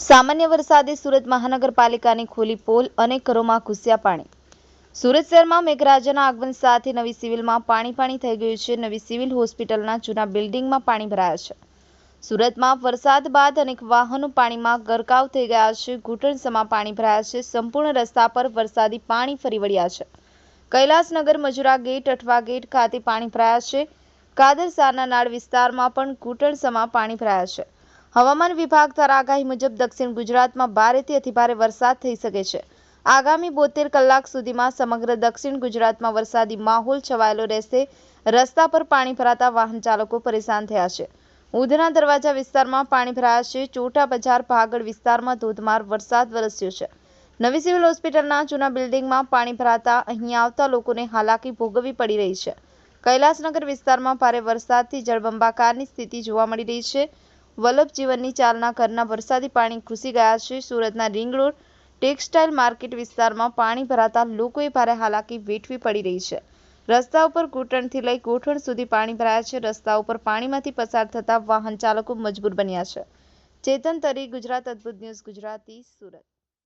સામાન્ય વરસાદે સુરત મહાનગરપાલિકાની ખોલી પોલ, અનેક ઘરોમાં ઘૂસ્યા પાણી। સુરત શહેરમાં મેઘરાજાના આગમન સાથે નવી સિવિલમાં પાણી થઈ ગયું છે। નવી સિવિલ હોસ્પિટલના જૂના બિલ્ડિંગમાં પાણી ભરાયા છે। સુરતમાં વરસાદ બાદ અનેક વાહનો પાણીમાં ગરકાવ થઈ ગયા છે। ઘૂંટણસમાં પાણી ભરાયા છે। સંપૂર્ણ રસ્તા પર વરસાદી પાણી ફરી વળ્યા છે। કૈલાસનગર, મજુરા ગેટ, અઠવા ગેટ ખાતે પાણી ભરાયા છે। કાદરસાના નાળ વિસ્તારમાં પણ ઘૂંટણસમાં પાણી ભરાયા છે। હવામાન વિભાગ દ્વારા આગાહી મુજબ દક્ષિણ ગુજરાતમાં ભારેથી અતિભારે વરસાદ થઈ શકે છે। આગામી 72 કલાક સુધીમાં સમગ્ર દક્ષિણ ગુજરાતમાં વરસાદી માહોલ છવાયેલો રહેશે। રસ્તા પર પાણી ભરાતા વાહન ચાલકો પરેશાન થયા છે। ઉધના દરવાજા વિસ્તારમાં પાણી ભરાયા છે। ચોટા બજાર, ભાગળ વિસ્તારમાં ધોધમાર વરસાદ વરસ્યો છે। નવી સિવિલ હોસ્પિટલના જૂના બિલ્ડિંગમાં પાણી ભરાતા અહીં આવતા લોકોને હાલાકી ભોગવવી પડી રહી છે। કૈલાસનગર વિસ્તારમાં ભારે વરસાદથી જળબંબાકારની સ્થિતિ જોવા મળી રહી છે। વલ્લભ જીવનની ચાલના ઘરના વરસાદી પાણી ઘૂસી ગયા છે। સુરતના રિંગ રોડ, ટેક્સટાઇલ માર્કેટ વિસ્તારમાં પાણી ભરાતા લોકોએ ભારે હાલાકી વેઠવી પડી રહી છે। રસ્તા ઉપર ઘૂંટણથી લઈ ગોઠણ સુધી પાણી ભરાયા છે। રસ્તા ઉપર પાણીમાંથી પસાર થતા વાહન ચાલકો મજબૂર બન્યા છે। ચેતન તરી, ગુજરાત અદ્ભુત ન્યૂઝ ગુજરાતી, સુરત।